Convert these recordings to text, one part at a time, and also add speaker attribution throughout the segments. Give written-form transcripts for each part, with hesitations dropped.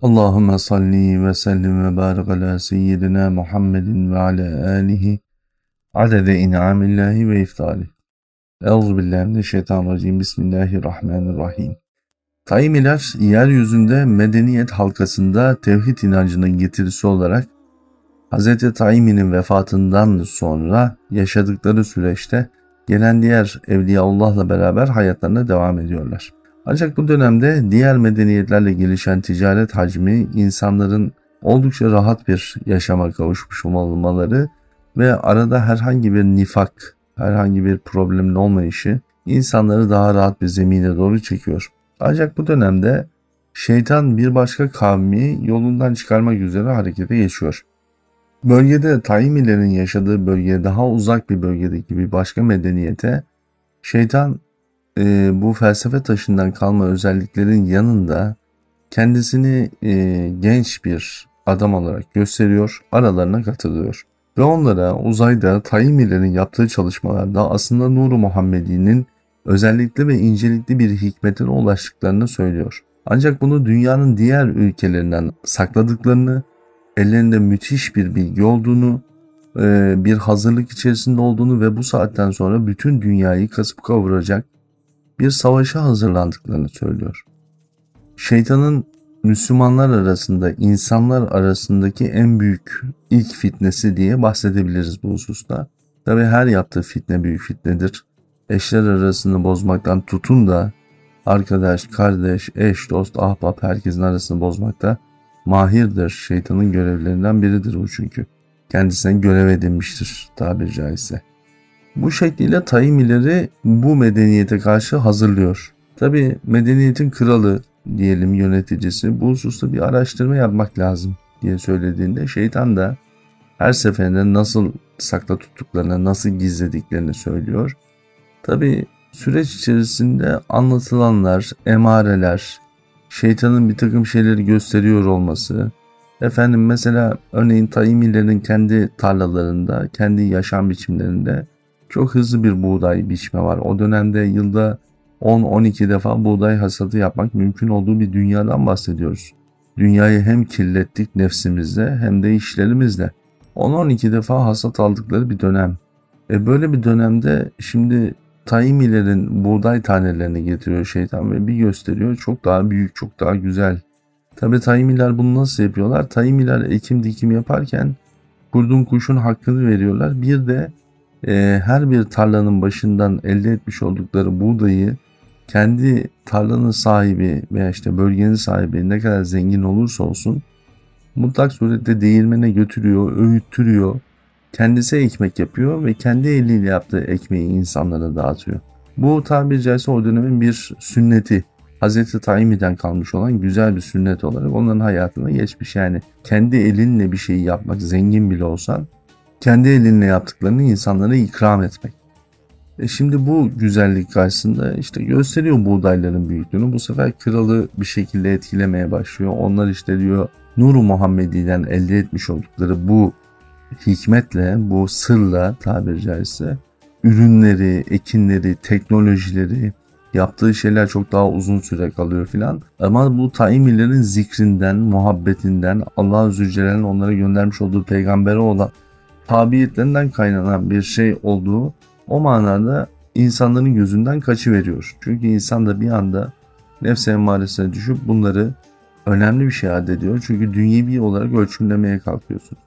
Speaker 1: Allahümme salli ve sellim ve barik ala seyyidina Muhammedin ve ala alihi adede in'amillahi ve iftali. Euzubillahimineşşeytanirracim. Bismillahirrahmanirrahim. Taimiler yeryüzünde medeniyet halkasında tevhid inancının getirisi olarak Hz. Taimi'nin vefatından sonra yaşadıkları süreçte gelen diğer Evliyaullah'la beraber hayatlarına devam ediyorlar. Ancak bu dönemde diğer medeniyetlerle gelişen ticaret hacmi insanların oldukça rahat bir yaşama kavuşmuş olmaları ve arada herhangi bir nifak, herhangi bir problemin olmayışı insanları daha rahat bir zemine doğru çekiyor. Ancak bu dönemde şeytan bir başka kavmi yolundan çıkarmak üzere harekete geçiyor. Bölgede Taimilerin yaşadığı bölgeye daha uzak bir bölgedeki bir başka medeniyete şeytan bu felsefe taşından kalma özelliklerin yanında kendisini genç bir adam olarak gösteriyor, aralarına katılıyor. Ve onlara uzayda Taimilerin yaptığı çalışmalarda aslında Nur-u Muhammedi'nin özellikli ve incelikli bir hikmetine ulaştıklarını söylüyor. Ancak bunu dünyanın diğer ülkelerinden sakladıklarını, ellerinde müthiş bir bilgi olduğunu, bir hazırlık içerisinde olduğunu ve bu saatten sonra bütün dünyayı kasıp kavuracak bir savaşa hazırlandıklarını söylüyor. Şeytanın Müslümanlar arasında, insanlar arasındaki en büyük ilk fitnesi diye bahsedebiliriz bu hususta. Tabi her yaptığı fitne büyük fitnedir. Eşler arasını bozmaktan tutun da arkadaş, kardeş, eş, dost, ahbap herkesin arasını bozmakta mahirdir. Şeytanın görevlerinden biridir bu çünkü. Kendisine görev edinmiştir tabiri caizse. Bu şekliyle Taimileri bu medeniyete karşı hazırlıyor. Tabi medeniyetin kralı diyelim yöneticisi bu hususta bir araştırma yapmak lazım diye söylediğinde şeytan da her seferinde nasıl sakla tuttuklarını, nasıl gizlediklerini söylüyor. Tabi süreç içerisinde anlatılanlar, emareler, şeytanın bir takım şeyleri gösteriyor olması, mesela örneğin Taimilerin kendi tarlalarında, kendi yaşam biçimlerinde çok hızlı bir buğday biçme var. O dönemde yılda 10-12 defa buğday hasadı yapmak mümkün olduğu bir dünyadan bahsediyoruz. Dünyayı hem kirlettik nefsimizle hem de işlerimizle. 10-12 defa hasat aldıkları bir dönem. Böyle bir dönemde şimdi Taimilerin buğday tanelerini getiriyor şeytan ve bir gösteriyor çok daha büyük, çok daha güzel. Tabi Taimiler bunu nasıl yapıyorlar? Taimiler ekim dikim yaparken kurdun kuşun hakkını veriyorlar. Bir de her bir tarlanın başından elde etmiş oldukları buğdayı kendi tarlanın sahibi veya işte bölgenin sahibi ne kadar zengin olursa olsun mutlak surette değirmene götürüyor, öğüttürüyor. Kendisi ekmek yapıyor ve kendi eliyle yaptığı ekmeği insanlara dağıtıyor. Bu tabiri caizse o dönemin bir sünneti. Hazreti Taimi'den kalmış olan güzel bir sünnet olarak onların hayatına geçmiş. Yani kendi elinle bir şeyi yapmak, zengin bile olsan kendi elinle yaptıklarını insanlara ikram etmek. Şimdi bu güzellik karşısında işte gösteriyor buğdayların büyüklüğünü. Bu sefer kralı bir şekilde etkilemeye başlıyor. Onlar işte diyor Nur-u Muhammedi'den elde etmiş oldukları bu hikmetle, bu sırla tabiri caizse ürünleri, ekinleri, teknolojileri, yaptığı şeyler çok daha uzun süre kalıyor filan. Ama bu Taimilerin zikrinden, muhabbetinden, Allah-u Zülcelal'in onlara göndermiş olduğu peygambere olan tabiiyetlerinden kaynanan bir şey olduğu o manada insanların gözünden kaçıveriyor. Çünkü insan da bir anda nefs-i emmaresine düşüp bunları önemli bir şey addediyor. Çünkü dünyevi olarak ölçümlemeye kalkıyorsun.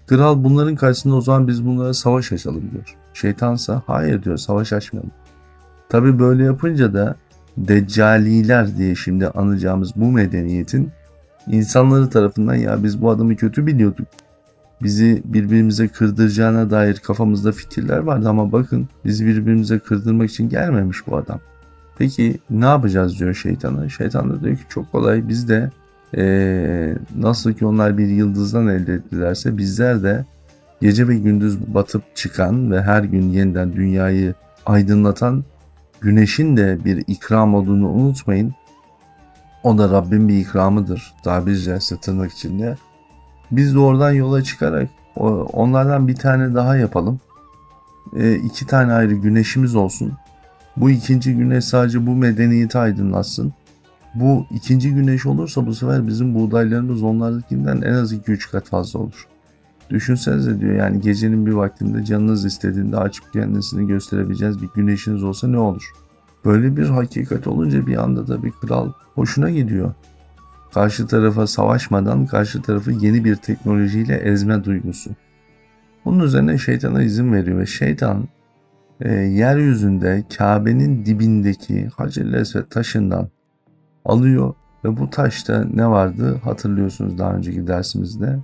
Speaker 1: Kral bunların karşısında o zaman biz bunlara savaş açalım diyor. Şeytansa hayır diyor, savaş açmayalım. Tabi böyle yapınca da Deccaliler diye şimdi anacağımız bu medeniyetin insanları tarafından ya biz bu adamı kötü biliyorduk, bizi birbirimize kırdıracağına dair kafamızda fikirler vardı ama bakın bizi birbirimize kırdırmak için gelmemiş bu adam. Peki ne yapacağız diyor şeytana. Şeytan da diyor ki çok kolay, biz de nasıl ki onlar bir yıldızdan elde ettilerse bizler de gece ve gündüz batıp çıkan ve her gün yeniden dünyayı aydınlatan güneşin de bir ikram olduğunu unutmayın. O da Rabbin bir ikramıdır tabiri caizse tırnak içinde. Biz de oradan yola çıkarak onlardan bir tane daha yapalım. 2 tane ayrı güneşimiz olsun. Bu ikinci güneş sadece bu medeniyeti aydınlatsın. Bu ikinci güneş olursa bu sefer bizim buğdaylarımız onlardakinden en az 2-3 kat fazla olur. Düşünsenize diyor, yani gecenin bir vaktinde canınız istediğinde açıp kendisini gösterebileceğiniz bir güneşiniz olsa ne olur? Böyle bir hakikat olunca bir anda da bir kral hoşuna gidiyor. Karşı tarafa savaşmadan karşı tarafı yeni bir teknolojiyle ezme duygusu. Bunun üzerine şeytana izin veriyor ve şeytan yeryüzünde Kabe'nin dibindeki Hacer-i Esved taşından alıyor ve bu taşta ne vardı hatırlıyorsunuz daha önceki dersimizde.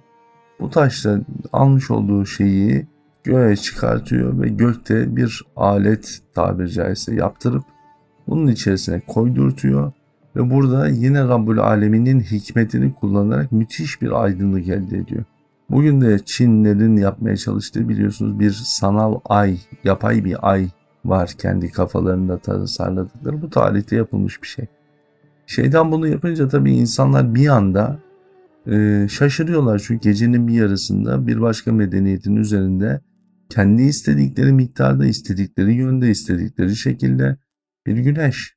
Speaker 1: Bu taşta almış olduğu şeyi göğe çıkartıyor ve gökte bir alet tabiri caizse yaptırıp bunun içerisine koydurtuyor ve burada yine Rabbül Alemin'in hikmetini kullanarak müthiş bir aydınlık elde ediyor. Bugün de Çinlerin yapmaya çalıştığı biliyorsunuz bir sanal ay, yapay bir ay var kendi kafalarında tasarladıkları. Bu tarihte yapılmış bir şey. Şeytan bunu yapınca tabii insanlar bir anda şaşırıyorlar çünkü gecenin bir yarısında bir başka medeniyetin üzerinde kendi istedikleri miktarda, istedikleri yönde, istedikleri şekilde bir güneş.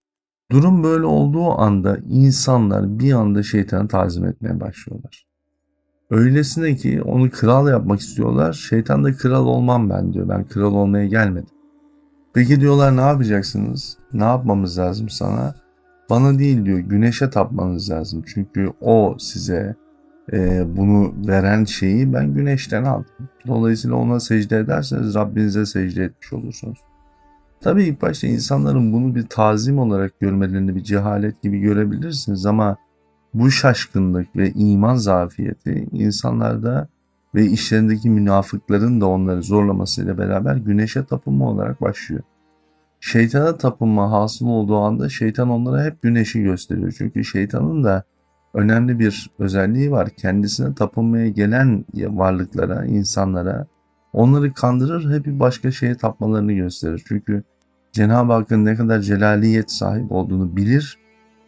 Speaker 1: Durum böyle olduğu anda insanlar bir anda şeytanı tazim etmeye başlıyorlar. Öylesine ki onu kral yapmak istiyorlar. Şeytan da kral olmam ben diyor. Ben kral olmaya gelmedim. Peki diyorlar ne yapacaksınız? Ne yapmamız lazım sana? Bana değil diyor, güneşe tapmanız lazım. Çünkü o size bunu veren şeyi ben güneşten aldım. Dolayısıyla ona secde ederseniz Rabbinize secde etmiş olursunuz. Tabii ilk başta insanların bunu bir tazim olarak görmelerini bir cehalet gibi görebilirsiniz ama bu şaşkınlık ve iman zafiyeti insanlarda ve işlerindeki münafıkların da onları zorlamasıyla beraber güneşe tapınma olarak başlıyor. Şeytana tapınma hasıl olduğu anda şeytan onlara hep güneşi gösteriyor. Çünkü şeytanın da önemli bir özelliği var. Kendisine tapınmaya gelen varlıklara, insanlara onları kandırır, hep bir başka şeye tapmalarını gösterir. Çünkü Cenab-ı Hakk'ın ne kadar celaliyet sahip olduğunu bilir.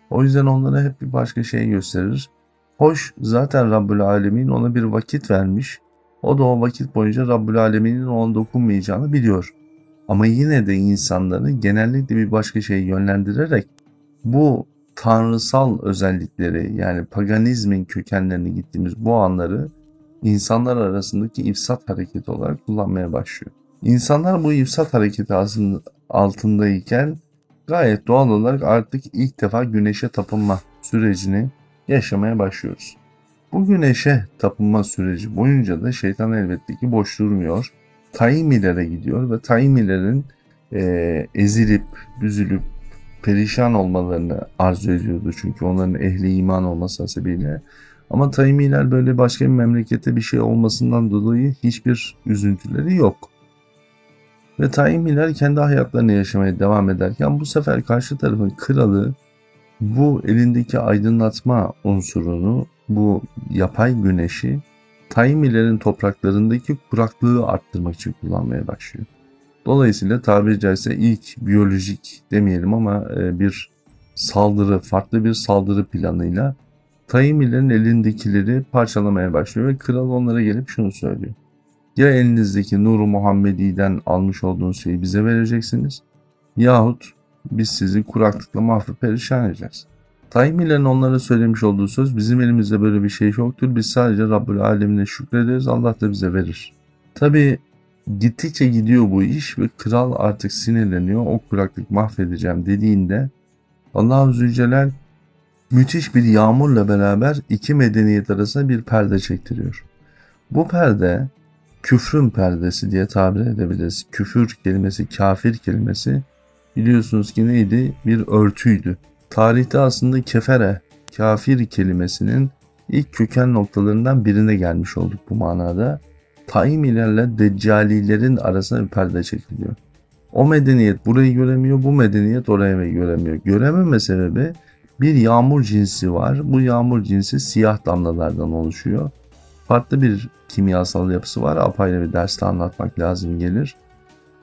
Speaker 1: O yüzden onlara hep bir başka şey gösterir. Hoş zaten Rabbül Alemin ona bir vakit vermiş. O da o vakit boyunca Rabbül Alemin'in ona dokunmayacağını biliyor. Ama yine de insanları genellikle bir başka şeye yönlendirerek bu tanrısal özellikleri yani paganizmin kökenlerini gittiğimiz bu anları insanlar arasındaki ifsat hareketi olarak kullanmaya başlıyor. İnsanlar bu ifsat hareketi altındayken gayet doğal olarak artık ilk defa güneşe tapınma sürecini yaşamaya başlıyoruz. Bu güneşe tapınma süreci boyunca da şeytan elbette ki boş durmuyor. Taimilere gidiyor ve Taimilerin ezilip, büzülüp, perişan olmalarını arzu ediyordu. Çünkü onların ehli iman olması hasebiyle. Ama Taimiler böyle başka bir memlekette bir şey olmasından dolayı hiçbir üzüntüleri yok. Ve Taimiler kendi hayatlarını yaşamaya devam ederken bu sefer karşı tarafın kralı bu elindeki aydınlatma unsurunu, bu yapay güneşi Taimilerin topraklarındaki kuraklığı arttırmak için kullanmaya başlıyor. Dolayısıyla tabiri caizse ilk biyolojik demeyelim ama bir saldırı, farklı bir saldırı planıyla Taimilerin elindekileri parçalamaya başlıyor ve kral onlara gelip şunu söylüyor. Ya elinizdeki Nur-u Muhammedi'den almış olduğunuz şeyi bize vereceksiniz yahut biz sizi kuraklıkla mahvedip perişan edeceğiz. Taimilerin onlara söylemiş olduğu söz bizim elimizde böyle bir şey yoktur. Biz sadece Rabbül Alemin'e şükrederiz. Allah da bize verir. Tabi gittikçe gidiyor bu iş ve kral artık sinirleniyor. O kuraklık mahvedeceğim dediğinde Allah-u Zülcelal müthiş bir yağmurla beraber iki medeniyet arasında bir perde çektiriyor. Bu perde küfrün perdesi diye tabir edebiliriz. Küfür kelimesi, kafir kelimesi biliyorsunuz ki neydi? Bir örtüydü. Tarihte aslında kefere, kafir kelimesinin ilk köken noktalarından birine gelmiş olduk bu manada. Taimilerle Deccalilerin arasına bir perde çekiliyor. O medeniyet burayı göremiyor, bu medeniyet orayı göremiyor. Görememe sebebi bir yağmur cinsi var. Bu yağmur cinsi siyah damlalardan oluşuyor. Farklı bir kimyasal yapısı var. Apayrı bir derste anlatmak lazım gelir.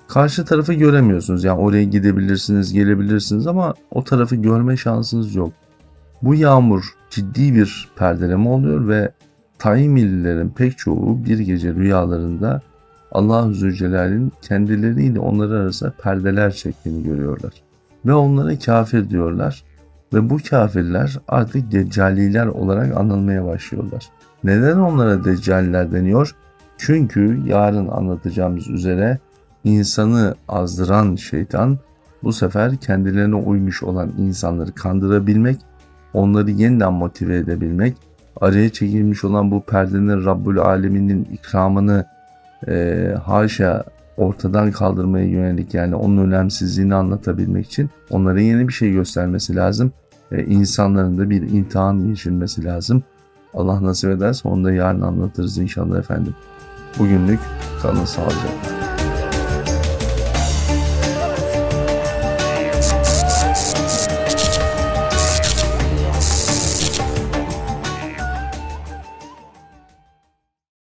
Speaker 1: Karşı tarafı göremiyorsunuz. Yani oraya gidebilirsiniz, gelebilirsiniz ama o tarafı görme şansınız yok. Bu yağmur ciddi bir perdeleme oluyor ve Taimililerin pek çoğu bir gece rüyalarında Allah-u Zülcelal'in kendileriyle onları arasında perdeler çektiğini görüyorlar. Ve onlara kafir diyorlar. Ve bu kafirler artık Deccaliler olarak anılmaya başlıyorlar. Neden onlara Deccaliler deniyor? Çünkü yarın anlatacağımız üzere insanı azdıran şeytan bu sefer kendilerine uymuş olan insanları kandırabilmek, onları yeniden motive edebilmek, araya çekilmiş olan bu perdenin Rabbul Alemin'in ikramını haşa ortadan kaldırmaya yönelik, yani onun önemsizliğini anlatabilmek için onlara yeni bir şey göstermesi lazım. İnsanların da bir imtihan geçirmesi lazım. Allah nasip ederse onu da yarın anlatırız inşallah efendim. Bugünlük kalın sağlıcakla.